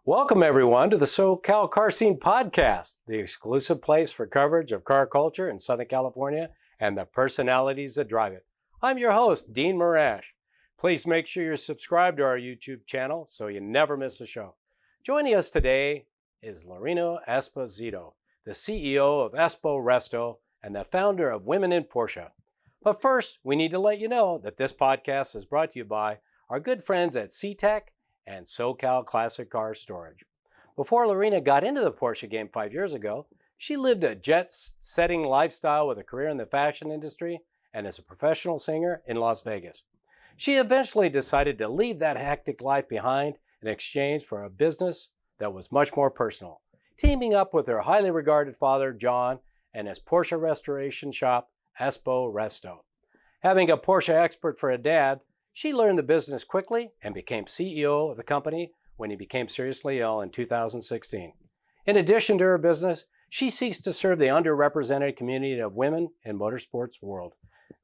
Welcome, everyone, to the SoCal Car Scene Podcast, the exclusive place for coverage of car culture in Southern California and the personalities that drive it. I'm your host, Dean Marash. Please make sure you're subscribed to our YouTube channel so you never miss a show. Joining us today is Laurina Esposito, the CEO of Espo Resto and the founder of Women in Porsche. But first, we need to let you know that this podcast is brought to you by our good friends at SeaTech and SoCal Classic Car Storage. Before Laurina got into the Porsche game 5 years ago, she lived a jet-setting lifestyle with a career in the fashion industry and as a professional singer in Las Vegas. She eventually decided to leave that hectic life behind in exchange for a business that was much more personal, teaming up with her highly regarded father, John, and his Porsche restoration shop, Espo Resto. Having a Porsche expert for a dad, she learned the business quickly and became CEO of the company when he became seriously ill in 2016. In addition to her business, she seeks to serve the underrepresented community of women in motorsports world.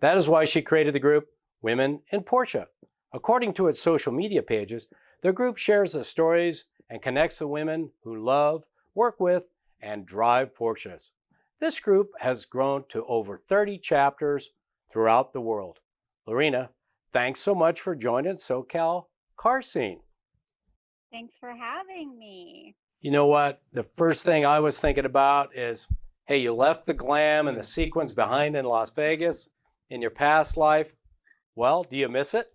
That is why she created the group Women in Porsche. According to its social media pages, the group shares the stories and connects the women who love, work with, and drive Porsches. This group has grown to over 30 chapters throughout the world. Laurina, thanks so much for joining SoCal Car Scene. Thanks for having me. You know what? The first thing I was thinking about is, hey, you left the glam and the sequins behind in Las Vegas in your past life. Well, do you miss it?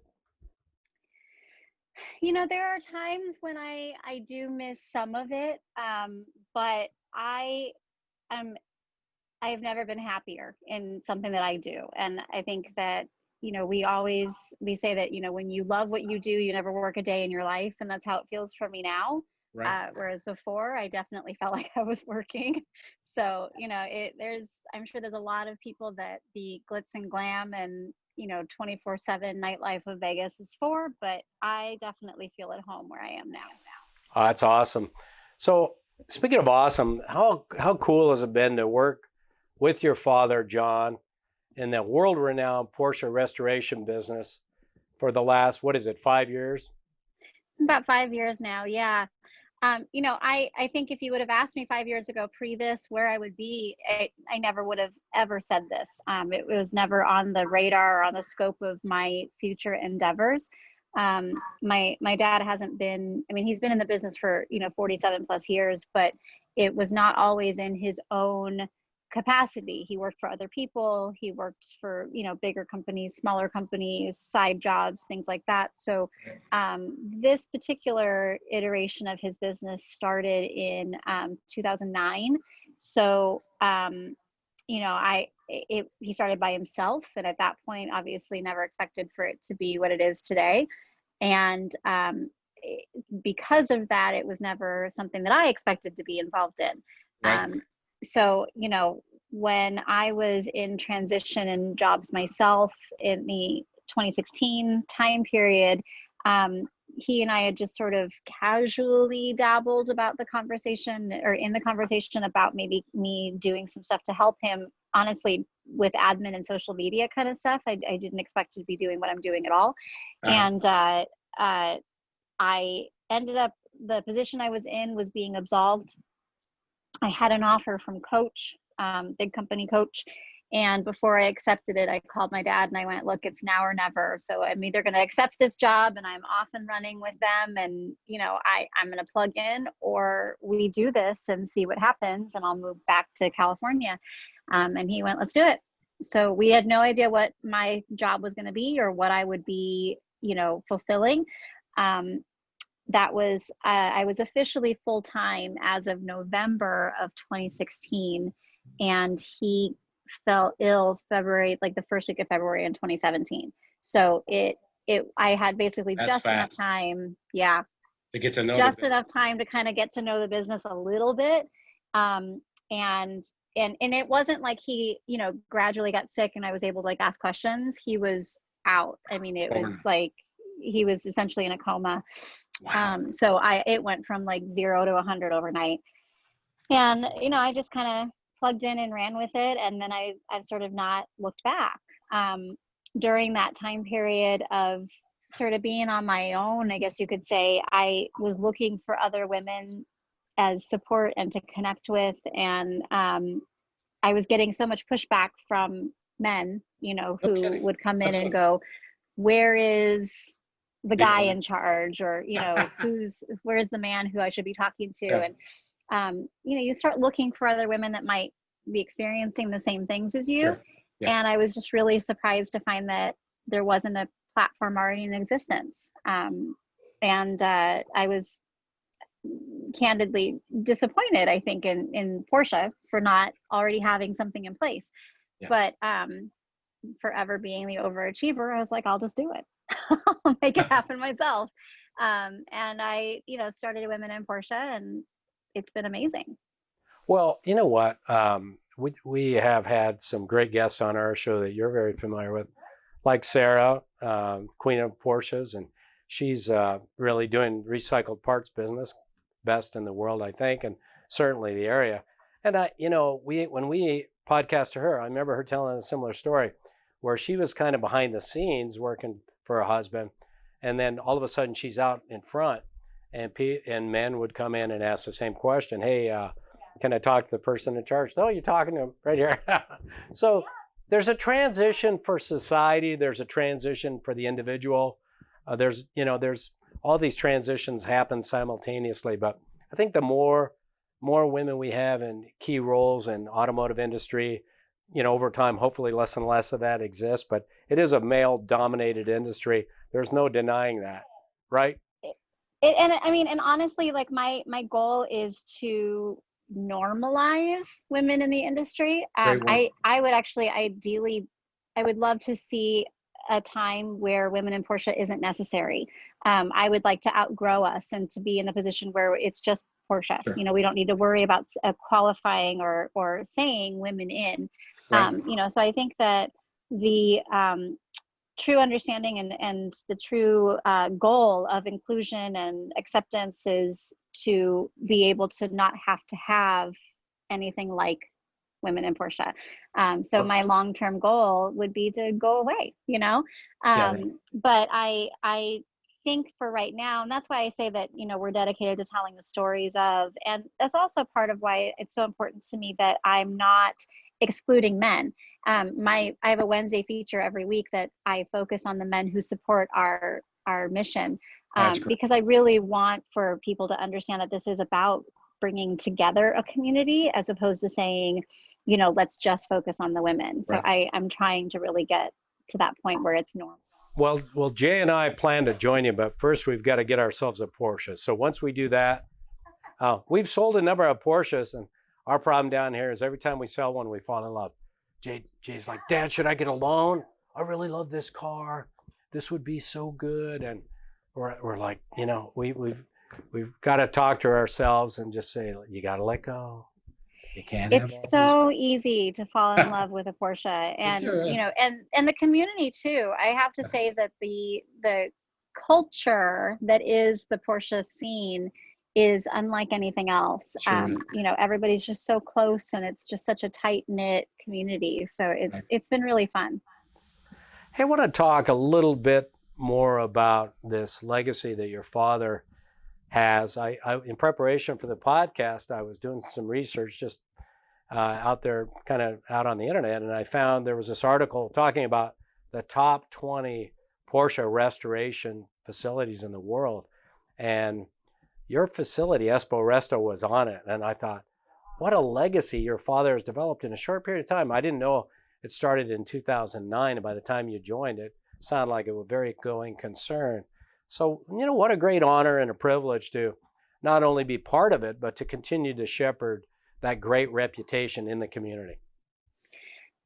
You know, there are times when I do miss some of it, but I've never been happier in something that I do. And I think that, you know, we say that, you know, when you love what you do, you never work a day in your life. And that's how it feels for me now. Right. Whereas before, I definitely felt like I was working. So, you know, I'm sure there's a lot of people that the glitz and glam and, you know, 24/7 nightlife of Vegas is for, but I definitely feel at home where I am now. Oh, that's awesome. So speaking of awesome, how cool has it been to work with your father, John, in the world-renowned Porsche restoration business for the last, 5 years? About 5 years now, yeah. You know, I think if you would have asked me 5 years ago pre this where I would be, I never would have ever said this. It was never on the radar or on the scope of my future endeavors. My dad hasn't been, I mean, he's been in the business for, you know, 47 plus years, but it was not always in his own capacity. He worked for other people. He worked for, you know, bigger companies, smaller companies, side jobs, things like that. So this particular iteration of his business started in 2009. So, you know, he started by himself. And at that point, obviously never expected for it to be what it is today. And because of that, it was never something that I expected to be involved in. Right. So, you know, when I was in transition and jobs myself in the 2016 time period, he and I had just sort of casually dabbled about the conversation or in the conversation about maybe me doing some stuff to help him, honestly, with admin and social media kind of stuff. I didn't expect to be doing what I'm doing at all. And I ended up, the position I was in was being absolved. I had an offer from Coach, big company Coach. And before I accepted it, I called my dad and I went, look, it's now or never. So I'm either going to accept this job and I'm off and running with them. And, you know, I'm going to plug in, or we do this and see what happens. And I'll move back to California. And he went, let's do it. So we had no idea what my job was going to be or what I would be, you know, fulfilling. That was, I was officially full-time as of November of 2016, and he fell ill February, like the first week of February in 2017. So I had basically just enough time, yeah, To get to know just enough time to kind of get to know the business a little bit. And it wasn't like he, you know, gradually got sick and I was able to like ask questions. He was out. I mean, it was like, he was essentially in a coma. Wow. So it went from like 0 to 100 overnight. And, you know, I just kind of plugged in and ran with it. And then I've sort of not looked back. During that time period of sort of being on my own, I guess you could say, I was looking for other women as support and to connect with. And I was getting so much pushback from men, you know, No who kidding. would come in That's and what go, where is the big guy women. in charge? Or, you know, where's the man who I should be talking to? Yeah. And, you know, you start looking for other women that might be experiencing the same things as you. Sure. Yeah. And I was just really surprised to find that there wasn't a platform already in existence. I was candidly disappointed, I think, in Porsche for not already having something in place. Yeah. But forever being the overachiever, I was like, I'll just do it. I'll make it happen myself. And I, you know, started Women in Porsche, and it's been amazing. Well, you know what? We have had some great guests on our show that you're very familiar with, like Sarah, Queen of Porsches, and she's really doing recycled parts business, best in the world, I think, and certainly the area. And you know, when we podcast to her, I remember her telling a similar story, where she was kind of behind the scenes working for her husband, and then all of a sudden she's out in front, and men would come in and ask the same question. Hey, can I talk to the person in charge? No, you're talking to him right here. So there's a transition for society. There's a transition for the individual. There's all these transitions happen simultaneously. But I think the more women we have in key roles in automotive industry, you know, over time, hopefully less and less of that exists. But it is a male-dominated industry. There's no denying that, right? And honestly, like my goal is to normalize women in the industry. I would actually ideally, I would love to see a time where women in Porsche isn't necessary. I would like to outgrow us and to be in a position where it's just Porsche. Sure. You know, we don't need to worry about qualifying or saying women in. Right. You know, so I think that the true understanding and the true goal of inclusion and acceptance is to be able to not have to have anything like women in Porsche. So my long-term goal would be to go away, you know? Yeah, right. But I think for right now, and that's why I say that, you know, we're dedicated to telling the stories of, and that's also part of why it's so important to me that I'm not excluding men. I have a Wednesday feature every week that I focus on the men who support our mission, because I really want for people to understand that this is about bringing together a community as opposed to saying, you know, let's just focus on the women. So Right. I'm trying to really get to that point where it's normal. Well, Jay and I plan to join you, but first we've got to get ourselves a Porsche. So once we do that, we've sold a number of Porsches, and our problem down here is every time we sell one, we fall in love. Jay's like, Dad, should I get a loan? I really love this car. This would be so good. And we're like, you know, we've got to talk to ourselves and just say, you got to let go. You can't have all It's so easy to fall in love with a Porsche, and sure is. you know, and the community too. I have to say that the culture that is the Porsche scene is unlike anything else. Sure is. You know, everybody's just so close, and it's just such a tight knit community. So it's been really fun. Hey, I want to talk a little bit more about this legacy that your father has. I in preparation for the podcast, I was doing some research just out there, kind of out on the internet, and I found there was this article talking about the top 20 Porsche restoration facilities in the world, and your facility, Espo Resto, was on it. And I thought, what a legacy your father has developed in a short period of time. I didn't know it started in 2009, and by the time you joined, it sounded like it was a very going concern. So, you know, what a great honor and a privilege to not only be part of it, but to continue to shepherd that great reputation in the community.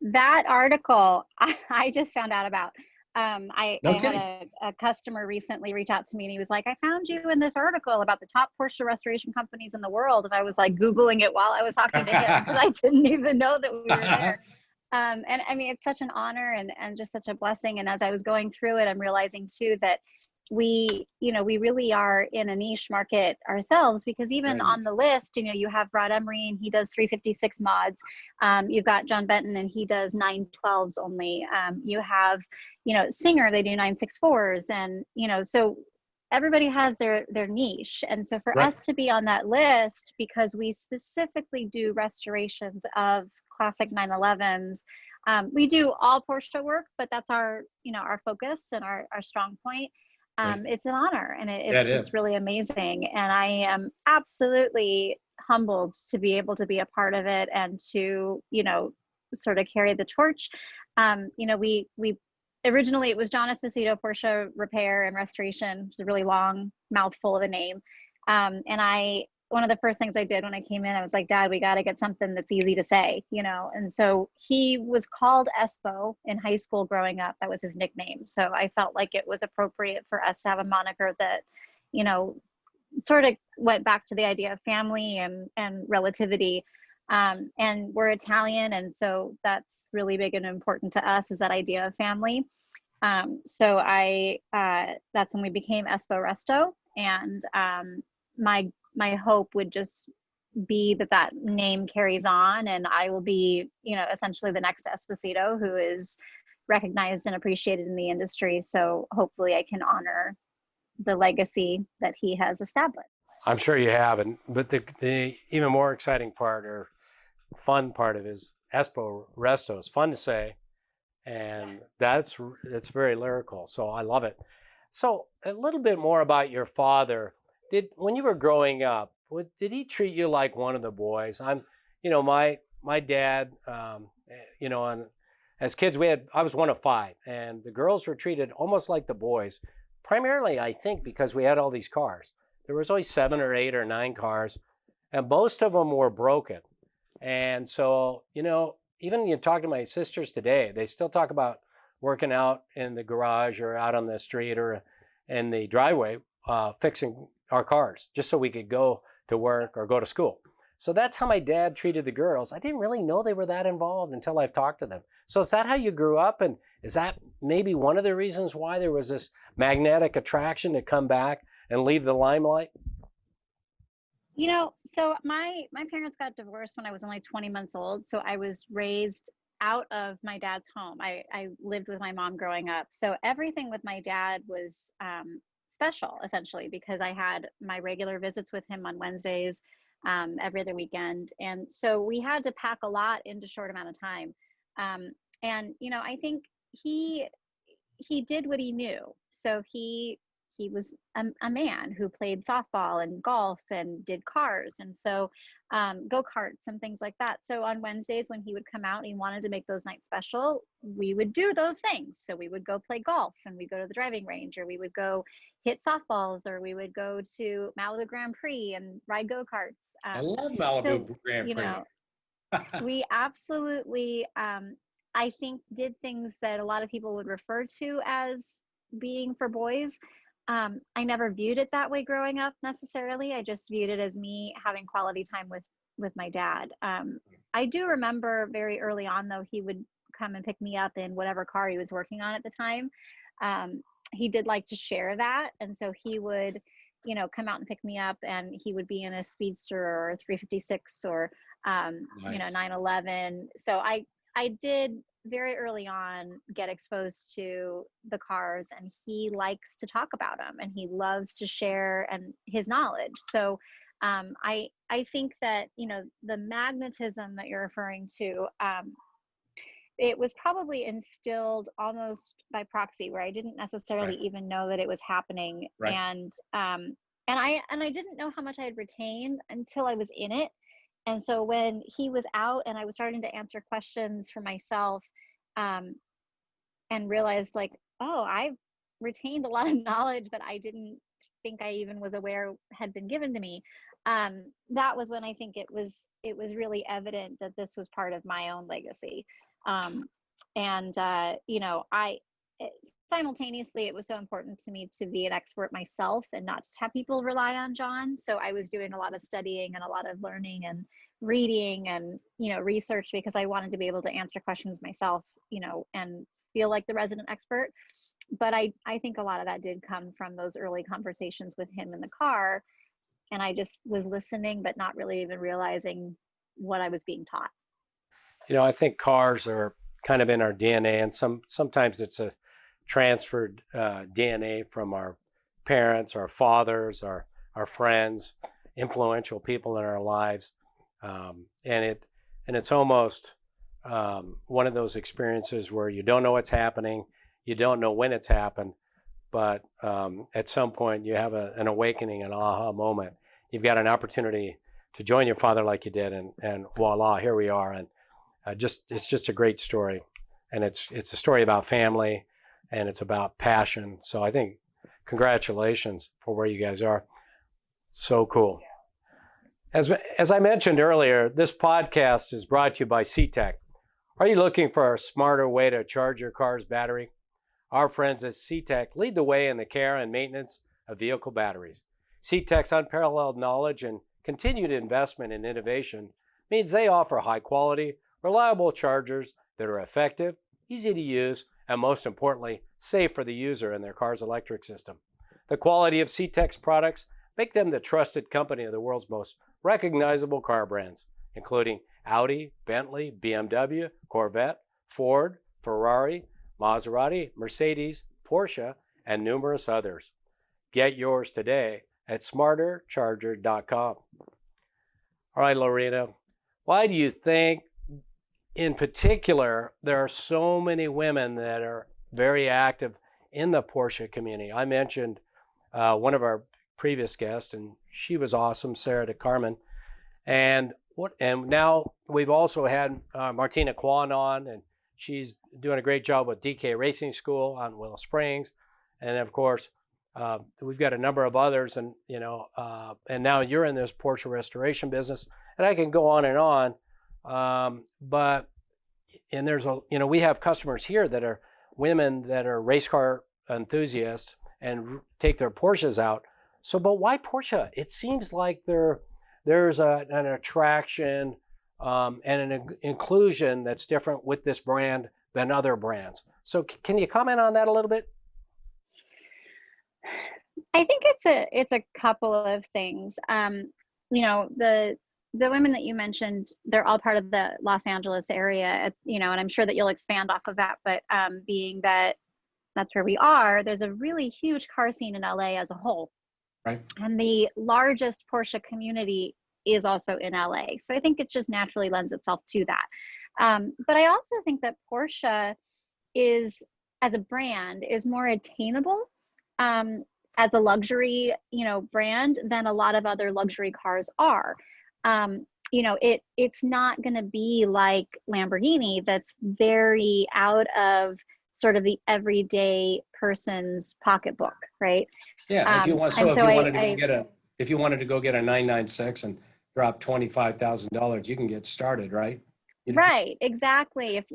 That article I just found out about. I kidding. had a customer recently reach out to me, and he was like, I found you in this article about the top Porsche restoration companies in the world. And I was like Googling it while I was talking to him because I didn't even know that we were there. And I mean, it's such an honor and just such a blessing. And as I was going through it, I'm realizing too that we really are in a niche market ourselves, because even Very on niche. the list, you have Rod Emery and he does 356 mods. You've got John Benton and he does 912s only. You have, Singer, they do 964s, and so everybody has their niche. And so for Right. us to be on that list, because we specifically do restorations of classic 911s, we do all Porsche work, but that's our our focus and our strong point. Right. It's an honor, and Yeah, it's it just is. really amazing. And I am absolutely humbled to be able to be a part of it and to, sort of carry the torch. We originally, it was John Esposito Porsche Repair and Restoration. It's a really long mouthful of a name. And one of the first things I did when I came in, I was like, Dad, we got to get something that's easy to say, And so he was called Espo in high school growing up. That was his nickname. So I felt like it was appropriate for us to have a moniker that, sort of went back to the idea of family and relativity. And we're Italian, and so that's really big and important to us, is that idea of family. So that's when we became Espo Resto, and my hope would just be that name carries on, and I will be, essentially the next Esposito who is recognized and appreciated in the industry. So hopefully I can honor the legacy that he has established. I'm sure you haven't, but the even more exciting part or fun part of it is Espo Resto. It's fun to say, and that's very lyrical. So I love it. So a little bit more about your father. When you were growing up, did he treat you like one of the boys? My dad, and as kids I was one of five, and the girls were treated almost like the boys. Primarily, I think, because we had all these cars. There was always 7 or 8 or 9 cars, and most of them were broken. And so, even you talk to my sisters today, they still talk about working out in the garage or out on the street or in the driveway, fixing our cars just so we could go to work or go to school. So that's how my dad treated the girls. I didn't really know they were that involved until I've talked to them. So is that how you grew up? And is that maybe one of the reasons why there was this magnetic attraction to come back and leave the limelight? So my parents got divorced when I was only 20 months old. So I was raised out of my dad's home. I lived with my mom growing up. So everything with my dad was special, essentially, because I had my regular visits with him on Wednesdays, every other weekend. And so we had to pack a lot into a short amount of time. And I think he did what he knew. So he was a man who played softball and golf and did cars, and so go-karts and things like that. So on Wednesdays when he would come out and he wanted to make those nights special, we would do those things. So we would go play golf, and we'd go to the driving range, or we would go hit softballs, or we would go to Malibu Grand Prix and ride go-karts. I love Malibu So Grand Prix. we absolutely, I think, did things that a lot of people would refer to as being for boys. I never viewed it that way growing up necessarily. I just viewed it as me having quality time with my dad. I do remember very early on, though, he would come and pick me up in whatever car he was working on at the time. He did like to share that, and so he would, come out and pick me up, and he would be in a Speedster or a 356 or Nice. 911. So I did very early on get exposed to the cars, and he likes to talk about them, and he loves to share and his knowledge. So I think that the magnetism that you're referring to, it was probably instilled almost by proxy, where I didn't necessarily even know that it was happening. Right. And I didn't know how much I had retained until I was in it. And so when he was out and I was starting to answer questions for myself, and realized, like, oh, I've retained a lot of knowledge that I didn't think I even was aware had been given to me. That was when I think it was really evident that this was part of my own legacy. And simultaneously, it was so important to me to be an expert myself and not just have people rely on John. So I was doing a lot of studying and a lot of learning and reading and research, because I wanted to be able to answer questions myself, and feel like the resident expert. But I think a lot of that did come from those early conversations with him in the car. And I just was listening, but not really even realizing what I was being taught. I think cars are kind of in our DNA, and sometimes it's a transferred DNA from our parents, our fathers, our friends, influential people in our lives, and it's almost one of those experiences where you don't know what's happening, you don't know when it's happened, but at some point you have an awakening, an aha moment. You've got an opportunity to join your father like you did, and voila, here we are. And it's just a great story, and it's a story about family, and it's about passion. So I think congratulations for where you guys are. So cool. As I mentioned earlier, this podcast is brought to you by SeaTech. Are you looking for a smarter way to charge your car's battery? Our friends at SeaTech lead the way in the care and maintenance of vehicle batteries. SeaTech's unparalleled knowledge and continued investment in innovation means they offer high quality, reliable chargers that are effective, easy to use, and most importantly, safe for the user and their car's electric system. The quality of SeaTech's products make them the trusted company of the world's most recognizable car brands, including Audi, Bentley, BMW, Corvette, Ford, Ferrari, Maserati, Mercedes, Porsche, and numerous others. Get yours today at smartercharger.com. All right, Laurina, why do you think in particular there are so many women that are very active in the Porsche community? I mentioned one of our previous guests, and she was awesome, Sarah DeCarmen. And now we've also had Martina Kwan on, and she's doing a great job with DK Racing School on Willow Springs. And of course, we've got a number of others, and and now you're in this Porsche restoration business, and I can go on and on. But there's we have customers here that are women that are race car enthusiasts and take their Porsches out. So, but why Porsche? It seems like there's an attraction and an inclusion that's different with this brand than other brands. So can you comment on that a little bit? I think it's a couple of things. The women that you mentioned, they're all part of the Los Angeles area, and I'm sure that you'll expand off of that, but being that that's where we are, there's a really huge car scene in LA as a whole. Right. And the largest Porsche community is also in LA. So I think it just naturally lends itself to that. But I also think that Porsche is, as a brand, is more attainable as a luxury, brand than a lot of other luxury cars are. It's not going to be like Lamborghini, that's very out of sort of the everyday person's pocketbook, right? Yeah, if you wanted to go get a 996 and drop $25,000, you can get started, right? Right, exactly. If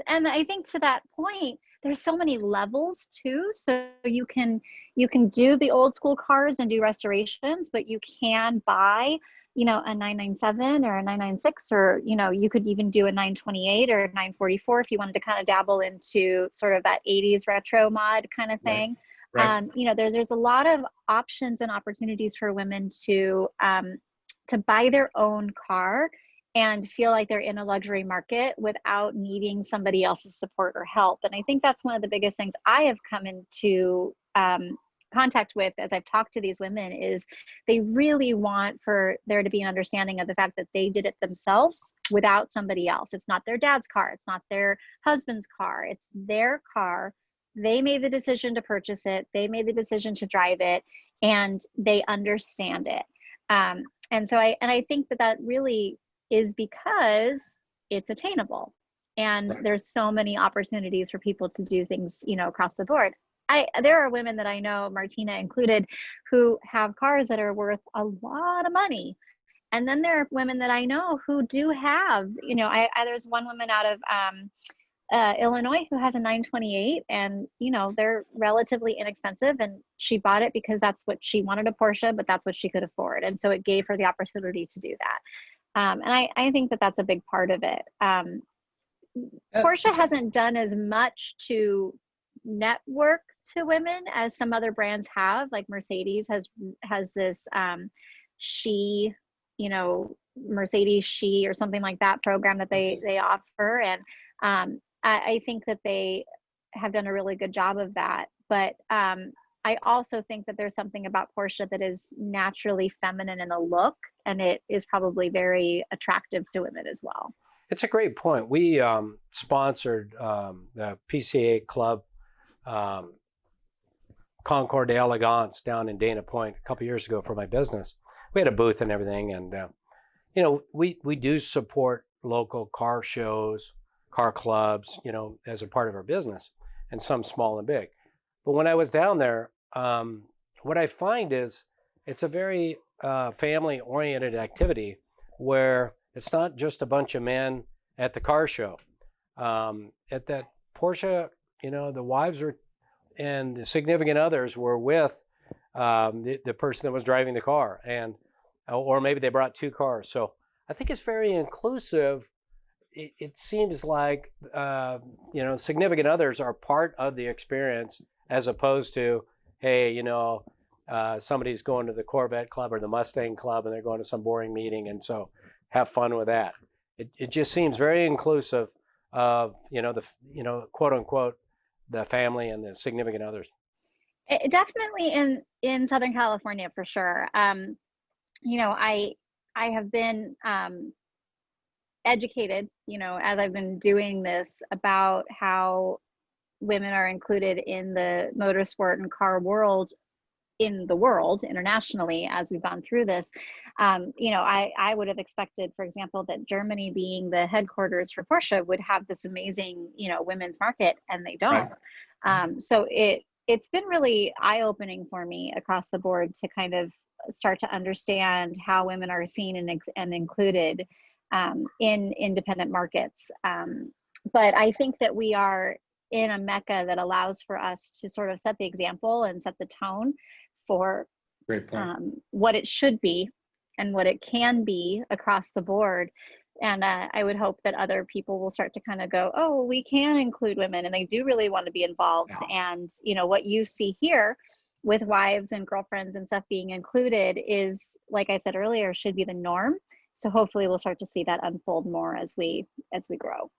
and I think to that point, there's so many levels too. So you can do the old school cars and do restorations, but you can buy a 997 or a 996, or you could even do a 928 or a 944 if you wanted to kind of dabble into sort of that 80s retro mod kind of thing. Right. There's a lot of options and opportunities for women to buy their own car and feel like they're in a luxury market without needing somebody else's support or help. And I think that's one of the biggest things I have come into contact with as I've talked to these women, is they really want for there to be an understanding of the fact that they did it themselves without somebody else. It's not their dad's car. It's not their husband's car. It's their car. They made the decision to purchase it. They made the decision to drive it, and they understand it. And so I think that really is because it's attainable, and there's so many opportunities for people to do things, across the board. There are women that I know, Martina included, who have cars that are worth a lot of money. And then there are women that I know who do have, there's one woman out of Illinois who has a 928, and, they're relatively inexpensive, and she bought it because that's what she wanted, a Porsche, but that's what she could afford. And so it gave her the opportunity to do that. And I think that that's a big part of it. Porsche hasn't done as much to network to women as some other brands have. Like Mercedes has this she, you know, Mercedes She or something like that program that they offer, and I think that they have done a really good job of that. But I also think that there's something about Porsche that is naturally feminine in the look, and it is probably very attractive to women as well. It's a great point. We sponsored the PCA Club Concours d'Elegance down in Dana Point a couple years ago for my business. We had a booth and everything, and you know, we do support local car shows, car clubs, you know, as a part of our business, and some small and big. But when I was down there, what I find is it's a very family-oriented activity where it's not just a bunch of men at the car show. At that Porsche, you know, the wives were and the significant others were with the person that was driving the car, and or maybe they brought two cars. So I think it's very inclusive. It seems like you know, significant others are part of the experience, as opposed to, hey, you know, somebody's going to the Corvette Club or the Mustang Club, and they're going to some boring meeting, and so have fun with that. It just seems very inclusive of, you know, the, you know, quote unquote, the family and the significant others. Definitely in Southern California for sure. You know, I have been educated, you know, as I've been doing this, about how women are included in the motorsport and car world, in the world internationally, as we've gone through this. You know, I would have expected, for example, that Germany, being the headquarters for Porsche, would have this amazing, you know, women's market, and they don't. Right. So it's been really eye-opening for me across the board to kind of start to understand how women are seen and included in independent markets. But I think that we are in a mecca that allows for us to sort of set the example and set the tone for what it should be and what it can be across the board. And I would hope that other people will start to kind of go, oh, we can include women, and they do really want to be involved. Yeah. And, you know, what you see here with wives and girlfriends and stuff being included is, like I said earlier, should be the norm. So hopefully we'll start to see that unfold more as we grow.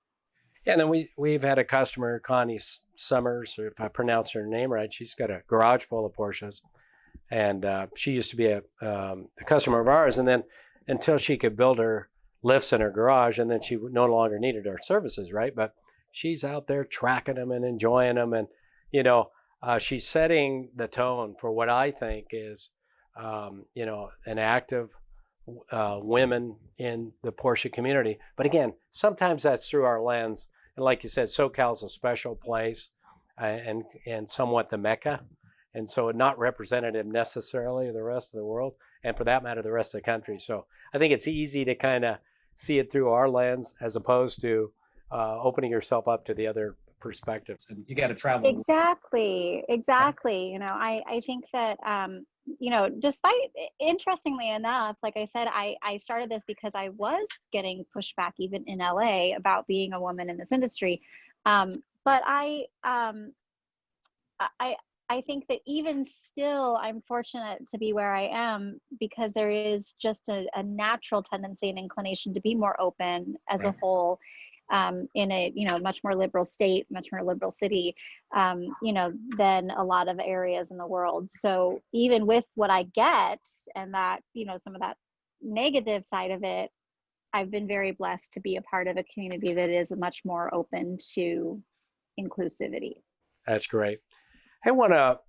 Yeah, and then we've had a customer, Connie Summers, or if I pronounce her name right, she's got a garage full of Porsches, and she used to be a customer of ours, and then until she could build her lifts in her garage, and then she no longer needed our services, right? But she's out there tracking them and enjoying them, and you know, she's setting the tone for what I think is, you know, an active women in the Porsche community. But again, sometimes that's through our lens. And like you said, SoCal's a special place and somewhat the Mecca. And so not representative necessarily of the rest of the world, and for that matter, the rest of the country. So I think it's easy to kind of see it through our lens as opposed to opening yourself up to the other perspectives. And you got to travel. Exactly. You know, I think that, you know, despite, interestingly enough, like I said, I started this because I was getting pushback even in LA about being a woman in this industry. But I think that even still, I'm fortunate to be where I am, because there is just a natural tendency and inclination to be more open as a whole, in a, you know, much more liberal state, much more liberal city, you know, than a lot of areas in the world. So even with what I get, and that, you know, some of that negative side of it, I've been very blessed to be a part of a community that is much more open to inclusivity. That's great. I want to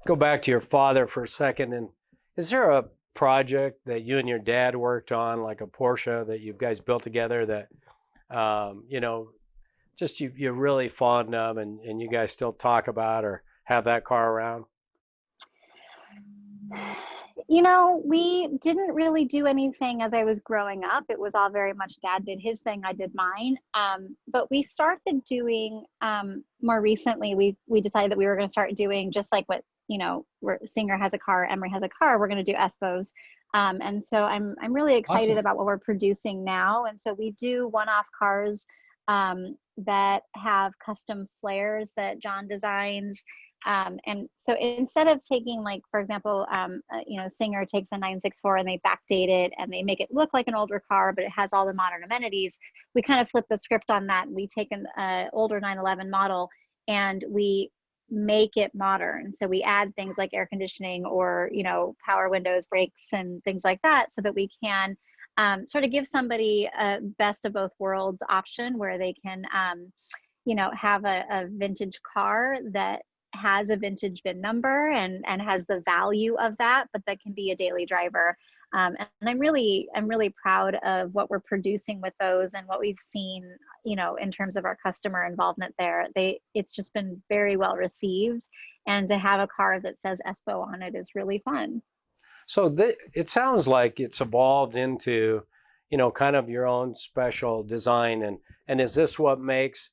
go back to your father for a second. And is there a project that you and your dad worked on, like a Porsche that you guys built together, that you know, just you're really fond of, and you guys still talk about or have that car around? You know, we didn't really do anything as I was growing up. It was all very much dad did his thing, I did mine. But we started doing, more recently, we decided that we were going to start doing just like what, you know, Singer has a car, Emery has a car, we're going to do Espos. And so I'm really excited about what we're producing now. And so we do one-off cars that have custom flares that John designs. And so instead of taking, like, for example, Singer takes a 964 and they backdate it and they make it look like an older car, but it has all the modern amenities. We kind of flip the script on that. We take an older 911 model and we make it modern. So we add things like air conditioning or, power windows, brakes, and things like that, so that we can sort of give somebody a best of both worlds option where they can, have a vintage car that has a vintage VIN number and has the value of that, but that can be a daily driver. And I'm really proud of what we're producing with those and what we've seen, in terms of our customer involvement there. It's just been very well received, and to have a car that says Espo on it is really fun. So it sounds like it's evolved into, kind of your own special design. And is this what makes,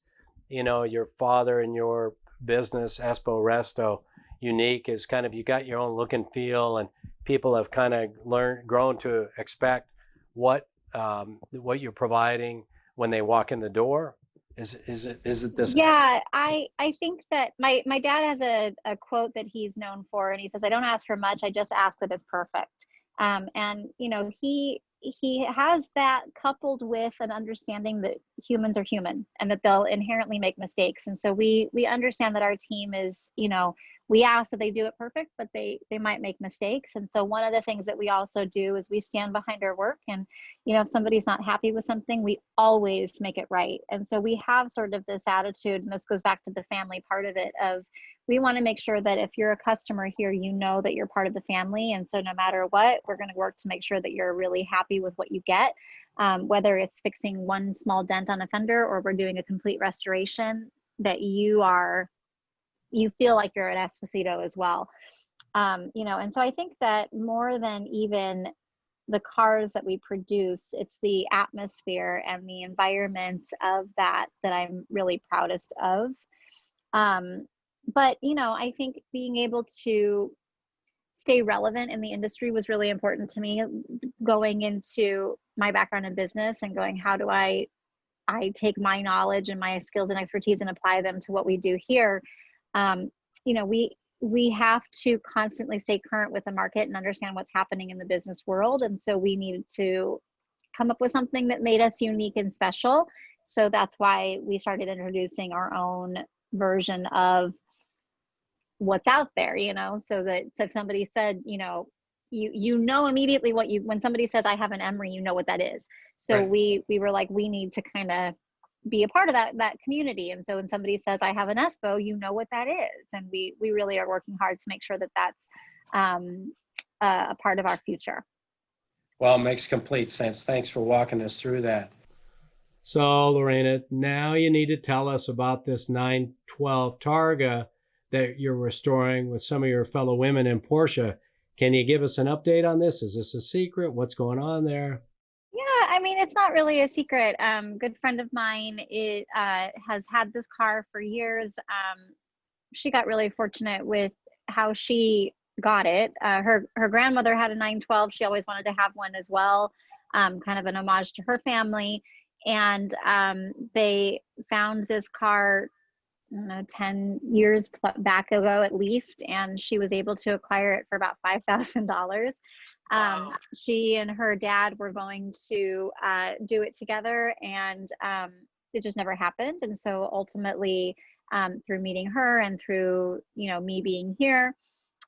your father and your business, Espo Resto, unique? Is kind of, you got your own look and feel, and people have kind of grown to expect what you're providing when they walk in the door? Is it this? Yeah, I think that my dad has a quote that he's known for, and he says, "I don't ask for much, I just ask that it's perfect." And he has that coupled with an understanding that humans are human and that they'll inherently make mistakes. And so we understand that our team is, we ask that they do it perfect, but they might make mistakes. And so one of the things that we also do is we stand behind our work, and if somebody's not happy with something, we always make it right. And so we have sort of this attitude, and this goes back to the family part of it, of we want to make sure that if you're a customer here, that you're part of the family. And so no matter what, we're going to work to make sure that you're really happy with what you get, whether it's fixing one small dent on a fender or we're doing a complete restoration, that you feel like you're an Esposito as well. And so I think that more than even the cars that we produce, it's the atmosphere and the environment of that I'm really proudest of. But I think being able to stay relevant in the industry was really important to me, going into my background in business and going, how do I take my knowledge and my skills and expertise and apply them to what we do here? We have to constantly stay current with the market and understand what's happening in the business world. And so we needed to come up with something that made us unique and special. So that's why we started introducing our own version of what's out there, so that if somebody said, immediately when somebody says, I have an Emery, what that is. So right. we were like, we need to kind of be a part of that community. And so when somebody says, I have an Espo, what that is. And we really are working hard to make sure that that's a part of our future. Well, it makes complete sense. Thanks for walking us through that. So, Laurina, now you need to tell us about this 912 Targa that you're restoring with some of your fellow women in Porsche. Can you give us an update on this? Is this a secret? What's going on there? Yeah, I mean, it's not really a secret. Good friend of mine has had this car for years. She got really fortunate with how she got it. Her grandmother had a 912. She always wanted to have one as well, kind of an homage to her family. And they found this car, 10 years back ago at least, and she was able to acquire it for about $5,000. She and her dad were going to do it together, and it just never happened. And so ultimately, through meeting her and through me being here,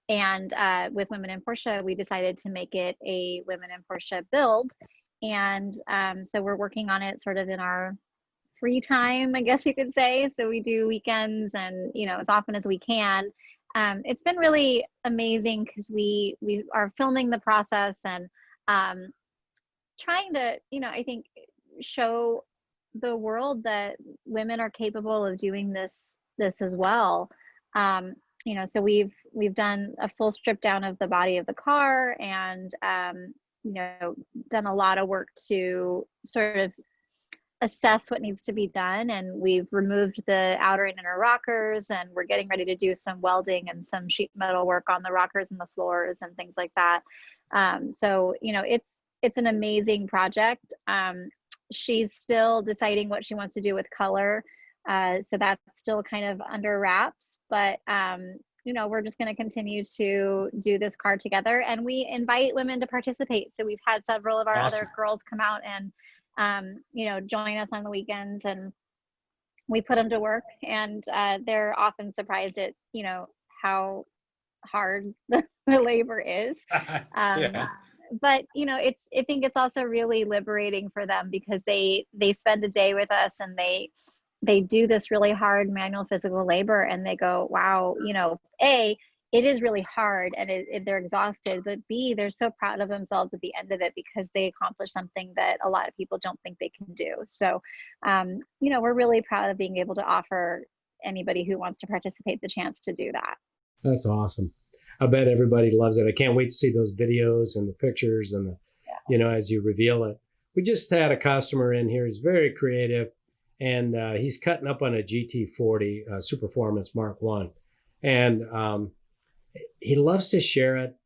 and with Women in Porsche, we decided to make it a Women in Porsche build. And so we're working on it sort of in our free time, I guess you could say. So we do weekends and, as often as we can. It's been really amazing because we are filming the process and trying to, I think, show the world that women are capable of doing this as well. So we've done a full strip down of the body of the car, and done a lot of work to sort of assess what needs to be done. And we've removed the outer and inner rockers, and we're getting ready to do some welding and some sheet metal work on the rockers and the floors and things like that. So it's an amazing project. she's still deciding what she wants to do with color. So that's still kind of under wraps, but you know, we're just going to continue to do this car together, and we invite women to participate. So we've had several of our other girls come out and, you know, join us on the weekends, and we put them to work, and they're often surprised at, you know, how hard the labor is. Yeah. But you know, I think it's also really liberating for them, because they spend a day with us, and they do this really hard manual physical labor, and they go, wow, you know, A, it is really hard, and they're exhausted, but B, they're so proud of themselves at the end of it, because they accomplished something that a lot of people don't think they can do. So, you know, we're really proud of being able to offer anybody who wants to participate the chance to do that. That's awesome. I bet everybody loves it. I can't wait to see those videos and the pictures and the, you know, as you reveal it. We just had a customer in here. He's very creative, and he's cutting up on a GT40 Superformance Mark I. And he loves to share it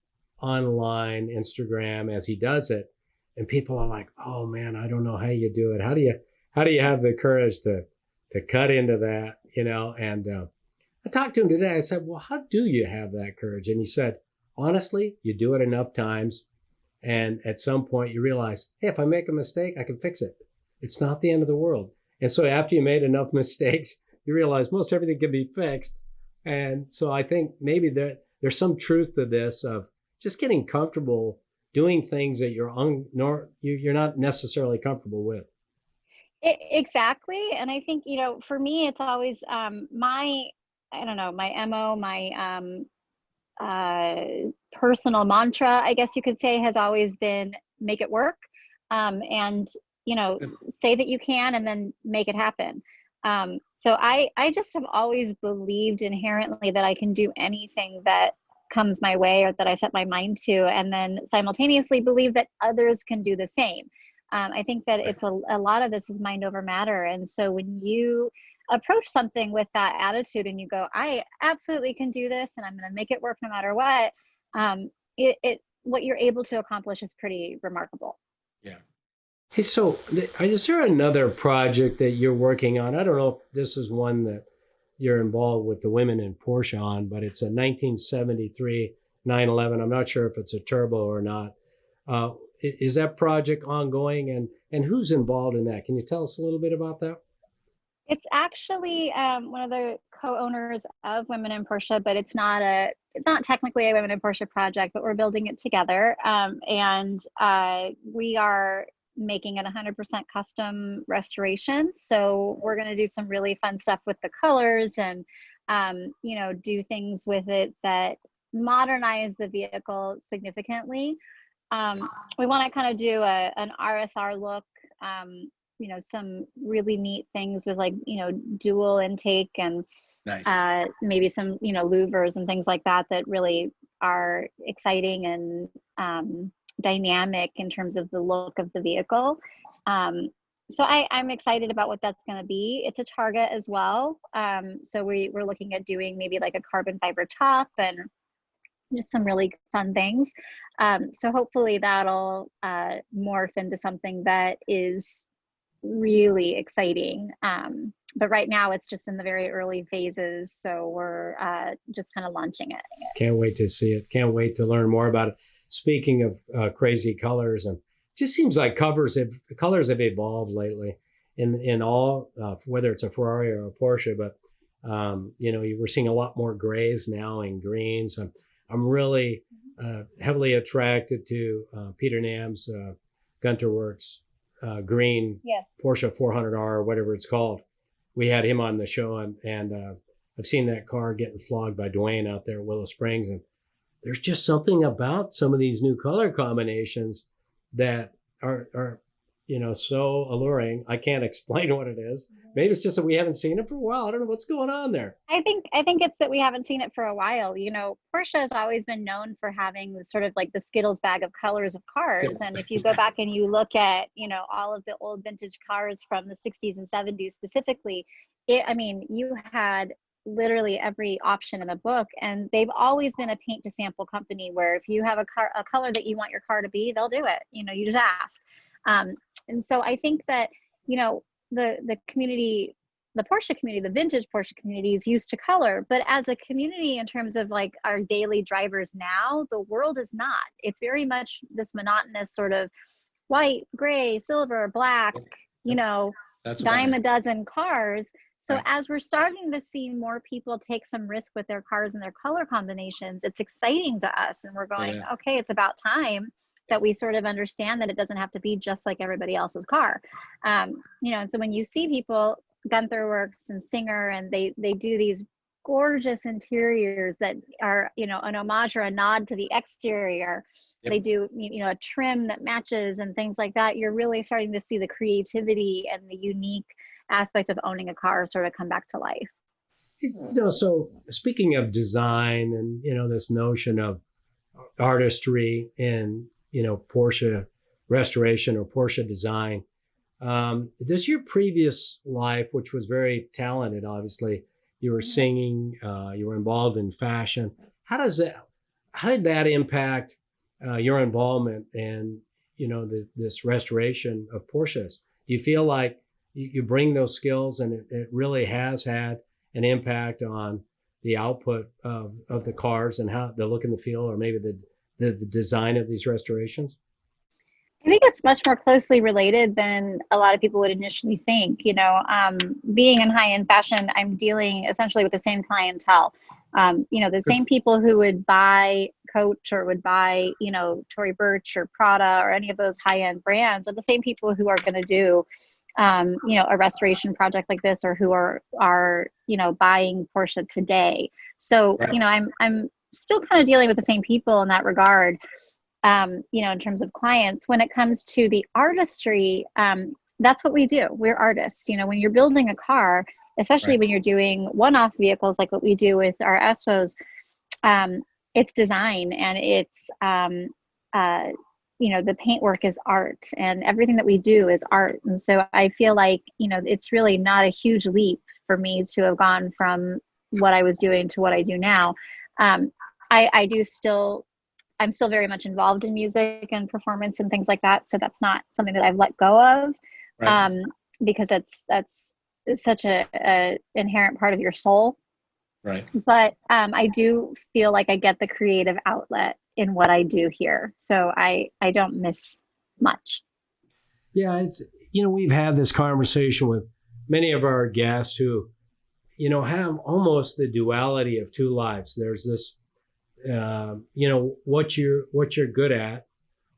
online, Instagram, as he does it. And people are like, oh man, I don't know how you do it. How do you have the courage to cut into that, you know? And I talked to him today. I said, well, how do you have that courage? And he said, honestly, you do it enough times, and at some point you realize, hey, if I make a mistake, I can fix it. It's not the end of the world. And so after you made enough mistakes, you realize most everything can be fixed. And so I think maybe there's some truth to this of just getting comfortable doing things that you're not necessarily comfortable with. Exactly. And I think, you know, for me, it's always I don't know, my MO, my personal mantra, I guess you could say, has always been make it work. And, you know, say that you can, and then make it happen. So I just have always believed inherently that I can do anything that comes my way, or that I set my mind to, and then simultaneously believe that others can do the same. I think that it's a lot of this is mind over matter. And so when you approach something with that attitude, and you go, I absolutely can do this, and I'm going to make it work no matter what, what you're able to accomplish is pretty remarkable. Yeah. Hey, so is there another project that you're working on? I don't know if this is one that you're involved with the women in Porsche on, but it's a 1973 911. I'm not sure if it's a turbo or not. Is that project ongoing, and who's involved in that? Can you tell us a little bit about that? It's actually one of the co-owners of Women in Porsche, but it's not technically a Women in Porsche project, but we're building it together. And we are making it 100% custom restoration. So we're going to do some really fun stuff with the colors, and you know, do things with it that modernize the vehicle significantly. We want to kind of do an RSR look. You know, some really neat things with, like, you know, dual intake, and Nice. maybe some, you know, louvers and things like that really are exciting and dynamic in terms of the look of the vehicle. So I'm excited about what that's going to be. It's a Targa as well. So we're looking at doing maybe like a carbon fiber top, and just some really fun things. So hopefully that'll morph into something that is really exciting. But right now it's just in the very early phases. So we're just kind of launching it. Can't wait to see it. Can't wait to learn more about it. Speaking of crazy colors, and just seems like colors have evolved lately in all, whether it's a Ferrari or a Porsche, but you know, we're seeing a lot more grays now and greens. I'm really heavily attracted to Peter Nam's Gunter Works green Porsche 400R, or whatever it's called. We had him on the show, and I've seen that car getting flogged by Dwayne out there at Willow Springs. And there's just something about some of these new color combinations that are you know, so alluring. I can't explain what it is. Maybe it's just that we haven't seen it for a while. I don't know what's going on there. I think it's that we haven't seen it for a while. You know, Porsche has always been known for having sort of like the Skittles bag of colors of cars. And if you go back and you look at, you know, all of the old vintage cars from the 60s and 70s specifically, I mean, you had literally every option in the book, and they've always been a paint to sample company, where if you have a color that you want your car to be, they'll do it. You know, you just ask. And so I think that, the community, the Porsche community, the vintage Porsche community is used to color, but as a community in terms of like our daily drivers now, the world is not. It's very much this monotonous sort of white, gray, silver, black, That's dime about a dozen cars. So Right. as we're starting to see more people take some risk with their cars and their color combinations, it's exciting to us. And we're going, Yeah. okay, it's about time that we sort of understand that it doesn't have to be just like everybody else's car. And so when you see people, Gunther Works and Singer, and they do these gorgeous interiors that are, an homage or a nod to the exterior. Yep. They do, a trim that matches and things like that. You're really starting to see the creativity and the unique aspect of owning a car sort of come back to life. So speaking of design and, this notion of artistry and, Porsche restoration or Porsche design, does your previous life, which was very talented, obviously, you were singing, you were involved in fashion. How did that impact your involvement in, this restoration of Porsches? Do you feel like you bring those skills and it really has had an impact on the output of the cars and how the look and the feel, or maybe the design of these restorations? I think it's much more closely related than a lot of people would initially think. Being in high-end fashion, I'm dealing essentially with the same clientele. The same people who would buy Coach or would buy, Tory Burch or Prada or any of those high-end brands are the same people who are going to do, a restoration project like this, or who are buying Porsche today. So, Right. I'm still kind of dealing with the same people in that regard. In terms of clients. When it comes to the artistry, that's what we do. We're artists. When you're building a car, especially Right. when you're doing one-off vehicles like what we do with our Espos, it's design, and it's the paintwork is art, and everything that we do is art. And so I feel like it's really not a huge leap for me to have gone from what I was doing to what I do now. I'm still very much involved in music and performance and things like that. So that's not something that I've let go of, Right. because that's such a inherent part of your soul. Right. But I do feel like I get the creative outlet in what I do here. So I don't miss much. Yeah, it's, we've had this conversation with many of our guests who, have almost the duality of two lives. There's this, what you're good at,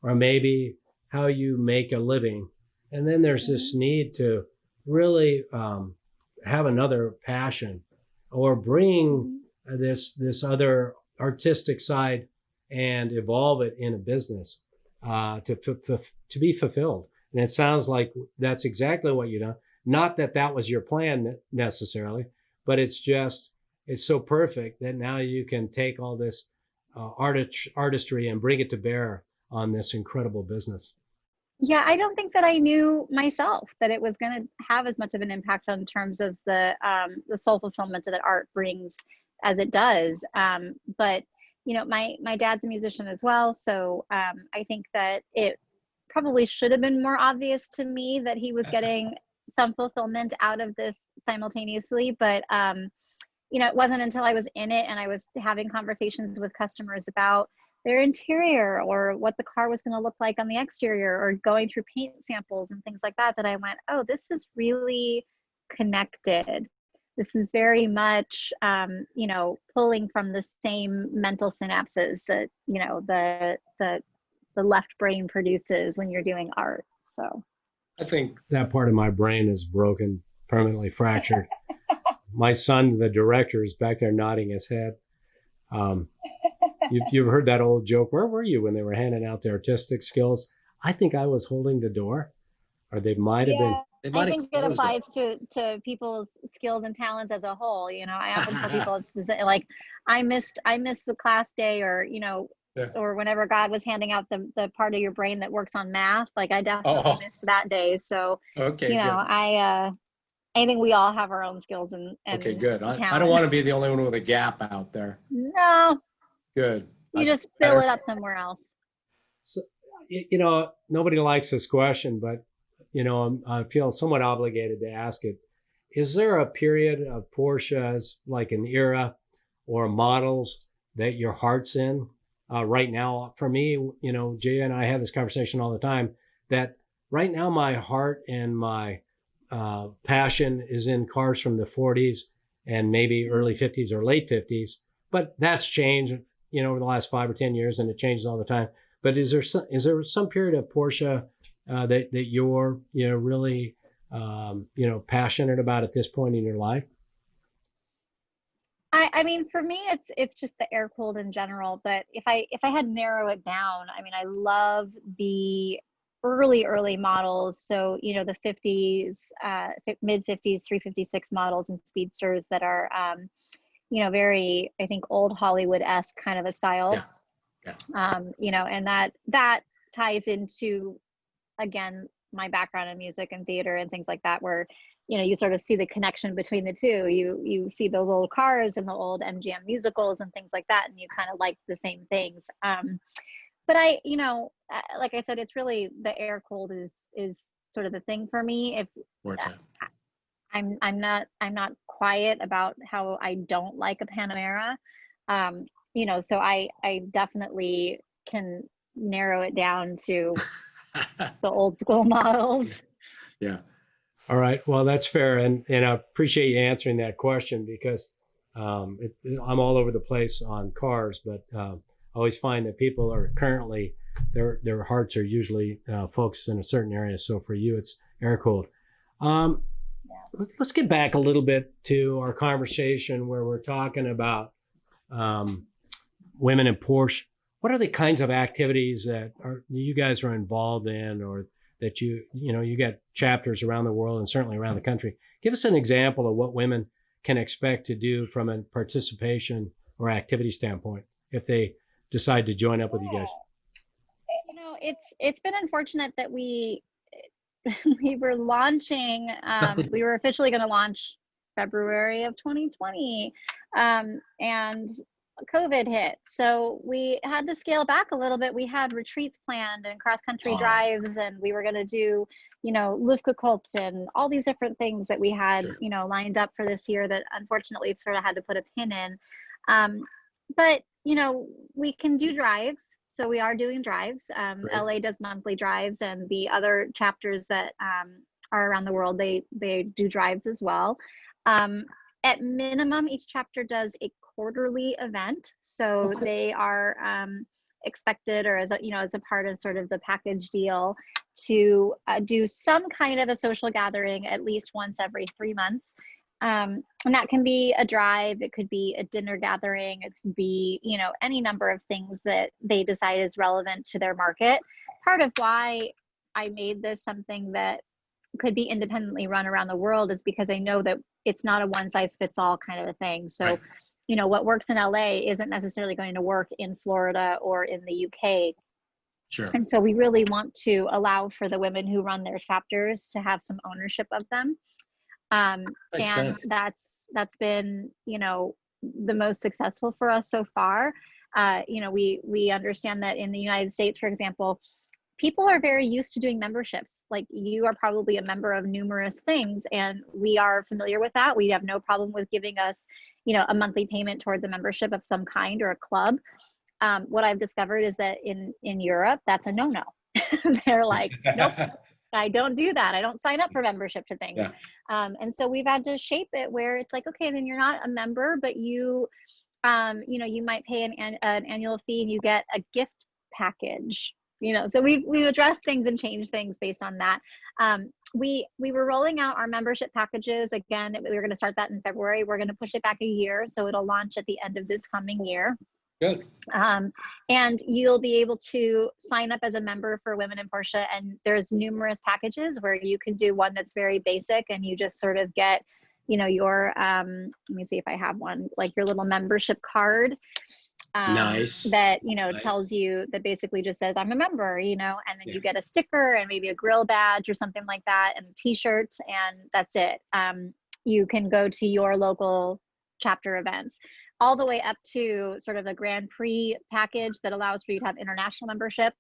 or maybe how you make a living. And then there's this need to really have another passion or bring this other artistic side and evolve it in a business to be fulfilled. And it sounds like that's exactly what you've done. Not that that was your plan necessarily, but it's so perfect that now you can take all this artistry and bring it to bear on this incredible business. Yeah, I don't think that I knew myself that it was going to have as much of an impact in terms of the soul fulfillment that art brings as it does. But my dad's a musician as well, so I think that it probably should have been more obvious to me that he was getting some fulfillment out of this simultaneously. But it wasn't until I was in it and I was having conversations with customers about their interior or what the car was going to look like on the exterior, or going through paint samples and things like that, that I went, oh, this is really connected. This is very much, pulling from the same mental synapses that, the left brain produces when you're doing art. So I think that part of my brain is broken, permanently fractured. My son, the director, is back there nodding his head. You've heard that old joke. Where were you when they were handing out the artistic skills? I think I was holding the door, or they might have been. I think it applies to people's skills and talents as a whole. I often tell people, it's like, I missed the class day, or or whenever God was handing out the part of your brain that works on math. Like, I definitely missed that day. So Okay, good. I think we all have our own skills and Okay, good. I don't talent. want to be the only one with a gap out there. No, Good. you That's just fill better. it up somewhere else. So, nobody likes this question, but, I feel somewhat obligated to ask it. Is there a period of Porsche's, like an era or models that your heart's in right now? For me, Jay and I have this conversation all the time, that right now my heart and my passion is in cars from the 40s and maybe early 50s or late 50s. But that's changed, over the last 5 or 10 years, and it changes all the time. But is there some period of Porsche that you're really passionate about at this point in your life? I mean, for me, it's just the air cooled in general. But if I had to narrow it down, I mean, I love the early models. So, the 50s, mid 50s, 356 models and speedsters that are, very, I think, old Hollywood-esque kind of a style. Yeah. Yeah. And that ties into, again, my background in music and theater and things like that, where, you sort of see the connection between the two. You see those old cars and the old MGM musicals and things like that, and you kind of like the same things. But like I said, it's really the air cooled is sort of the thing for me. If I'm not quiet about how I don't like a Panamera, so I definitely can narrow it down to the old school models. Yeah. All right. Well, that's fair. And I appreciate you answering that question, because I'm all over the place on cars, but I always find that people are currently, their hearts are usually focused in a certain area. So for you, it's air cooled. Let's get back a little bit to our conversation where we're talking about women in Porsche. What are the kinds of activities that you guys are involved in, or that you got chapters around the world and certainly around the country? Give us an example of what women can expect to do from a participation or activity standpoint if they decide to join up with you guys. It's been unfortunate that we were launching, we were officially going to launch February of 2020, and COVID hit. So we had to scale back a little bit. We had retreats planned and cross-country drives, and we were going to do, Luftgekühlt and all these different things that we had, lined up for this year that unfortunately sort of had to put a pin in. But, we can do drives. So we are doing drives. LA does monthly drives, and the other chapters that are around the world, they do drives as well. At minimum, each chapter does a quarterly event. So they are expected, or as a part of sort of the package deal, to do some kind of a social gathering at least once every 3 months. And that can be a drive, it could be a dinner gathering, it could be, any number of things that they decide is relevant to their market. Part of why I made this something that could be independently run around the world is because I know that it's not a one size fits all kind of a thing. So, what works in LA isn't necessarily going to work in Florida or in the UK. Sure. And so we really want to allow for the women who run their chapters to have some ownership of them. And sense. that's been, the most successful for us so far. We understand that in the United States, for example, people are very used to doing memberships. Like, you are probably a member of numerous things, and we are familiar with that. We have no problem with giving us, a monthly payment towards a membership of some kind or a club. What I've discovered is that in Europe, that's a no-no. They're like, nope, I don't do that. I don't sign up for membership to things. Yeah. And so we've had to shape it where it's like, okay, then you're not a member, but you might pay an annual fee and you get a gift package. So we've addressed things and changed things based on that. We were rolling out our membership packages. Again, we were going to start that in February. We're going to push it back a year, so it'll launch at the end of this coming year. Good. And you'll be able to sign up as a member for Women in Porsche. And there's numerous packages where you can do one that's very basic, and you just sort of get, your, let me see if I have one, like your little membership card. Nice. That, tells you, that basically just says, I'm a member, and then you get a sticker and maybe a grill badge or something like that, and a t-shirt, and that's it. You can go to your local chapter events, all the way up to sort of a Grand Prix package that allows for you to have international membership.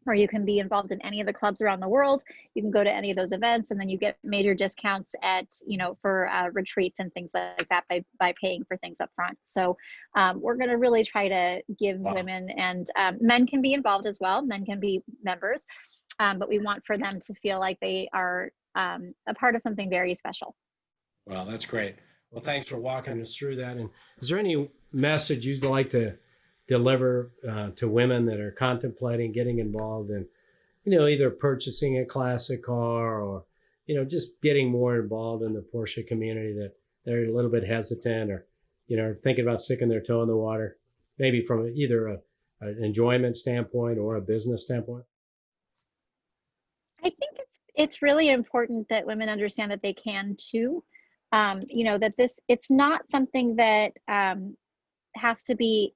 or you can be involved in any of the clubs around the world. You can go to any of those events, and then you get major discounts at, for retreats and things like that by paying for things up front. So we're going to really try to give women, and men can be involved as well. Men can be members, but we want for them to feel like they are a part of something very special. Well, that's great. Well, thanks for walking us through that. And is there any message you'd like to deliver to women that are contemplating getting involved in, either purchasing a classic car or, just getting more involved in the Porsche community, that they're a little bit hesitant or, thinking about sticking their toe in the water, maybe from either an enjoyment standpoint or a business standpoint? I think it's really important that women understand that they can too. That it's not something that has to be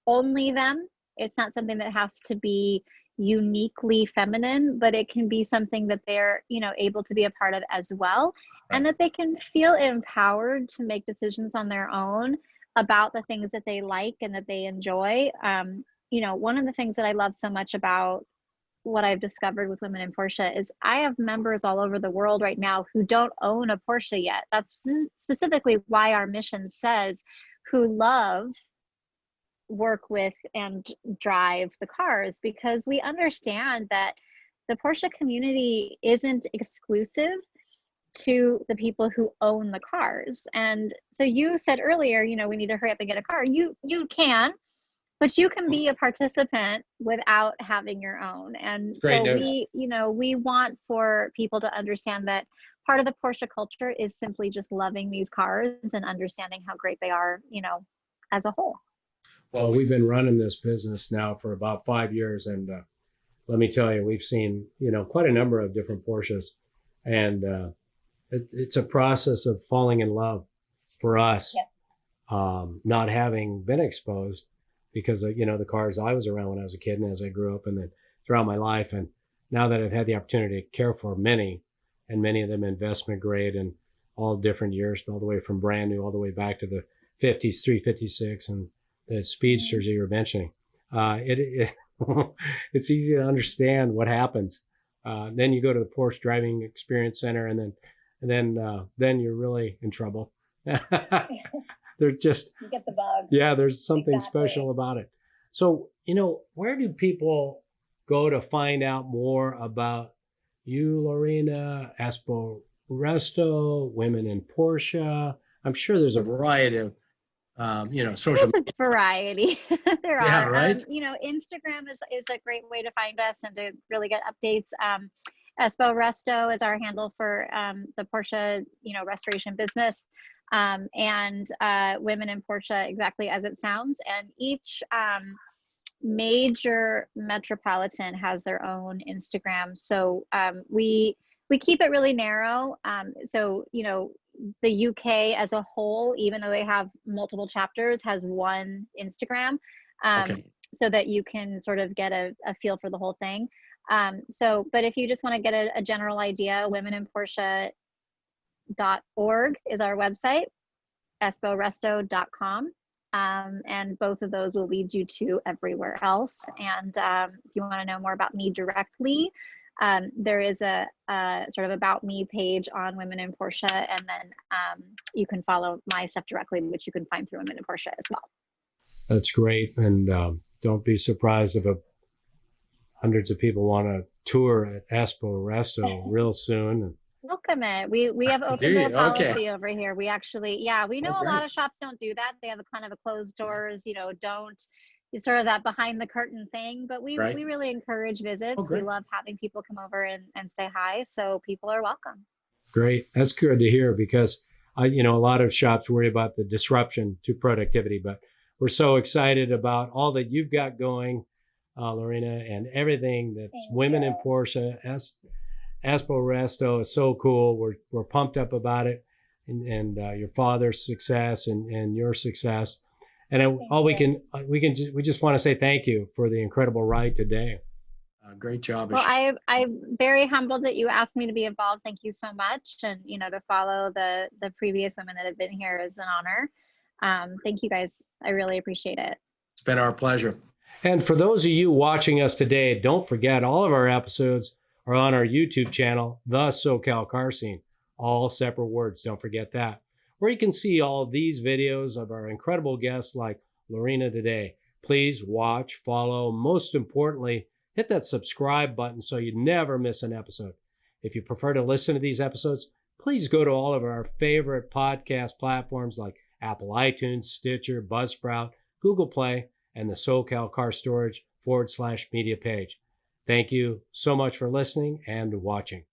only them. It's not something that has to be uniquely feminine, but it can be something that they're, able to be a part of as well. Right. And that they can feel empowered to make decisions on their own about the things that they like and that they enjoy. One of the things that I love so much about what I've discovered with women in Porsche is I have members all over the world right now who don't own a Porsche yet. That's specifically why our mission says who love, work with, and drive the cars, because we understand that the Porsche community isn't exclusive to the people who own the cars. And so you said earlier, we need to hurry up and get a car. You can, but you can be a participant without having your own. And so we want for people to understand that part of the Porsche culture is simply just loving these cars and understanding how great they are, as a whole. Well, we've been running this business now for about 5 years. And let me tell you, we've seen, quite a number of different Porsches. And it's a process of falling in love for us, not having been exposed. Because, the cars I was around when I was a kid and as I grew up and then throughout my life. And now that I've had the opportunity to care for many, and many of them investment grade and all different years, all the way from brand new, all the way back to the 50s, 356 and the speedsters that you were mentioning. It's easy to understand what happens. Then you go to the Porsche Driving Experience Center and then you're really in trouble. They're just, you get the bug. Yeah, there's something special about it. So, where do people go to find out more about you, Laurina, Espo Resto, Women in Porsche? I'm sure there's a variety of, social media. There's a variety. There are. Right? Instagram is a great way to find us and to really get updates. Espo Resto is our handle for the Porsche, restoration business. And Women in Porsche, exactly as it sounds. And each major metropolitan has their own Instagram. So we keep it really narrow. So, the UK as a whole, even though they have multiple chapters, has one Instagram, so that you can sort of get a feel for the whole thing. But if you just want to get a general idea, womeninporsche.org is our website, esporesto.com. And both of those will lead you to everywhere else. And if you want to know more about me directly, there is a sort of about me page on Women in Porsche, and then you can follow my stuff directly, which you can find through Women in Porsche as well. That's great. And don't be surprised if hundreds of people want to tour at Espo Resto real soon. Welcome it. We have open door policy over here. We actually, we know a lot of shops don't do that. They have a kind of a closed doors, it's sort of that behind the curtain thing, but we really encourage visits. We love having people come over and say hi. So people are welcome. Great. That's good to hear, because a lot of shops worry about the disruption to productivity, but we're so excited about all that you've got going, Laurina, and everything that's Women in Porsche. Espo Resto is so cool. We're pumped up about it, and your father's success and your success. And we just want to say thank you for the incredible ride today. Great job. Well, I'm very humbled that you asked me to be involved. Thank you so much. And, to follow the previous women that have been here is an honor. Thank you guys. I really appreciate it. It's been our pleasure. And for those of you watching us today, don't forget all of our episodes are on our YouTube channel, The SoCal Car Scene. All separate words, don't forget that. Where you can see all of these videos of our incredible guests like Laurina today. Please watch, follow, most importantly, hit that subscribe button so you never miss an episode. If you prefer to listen to these episodes, please go to all of our favorite podcast platforms like Apple iTunes, Stitcher, Buzzsprout, Google Play, and the SoCal Car Storage /media page. Thank you so much for listening and watching.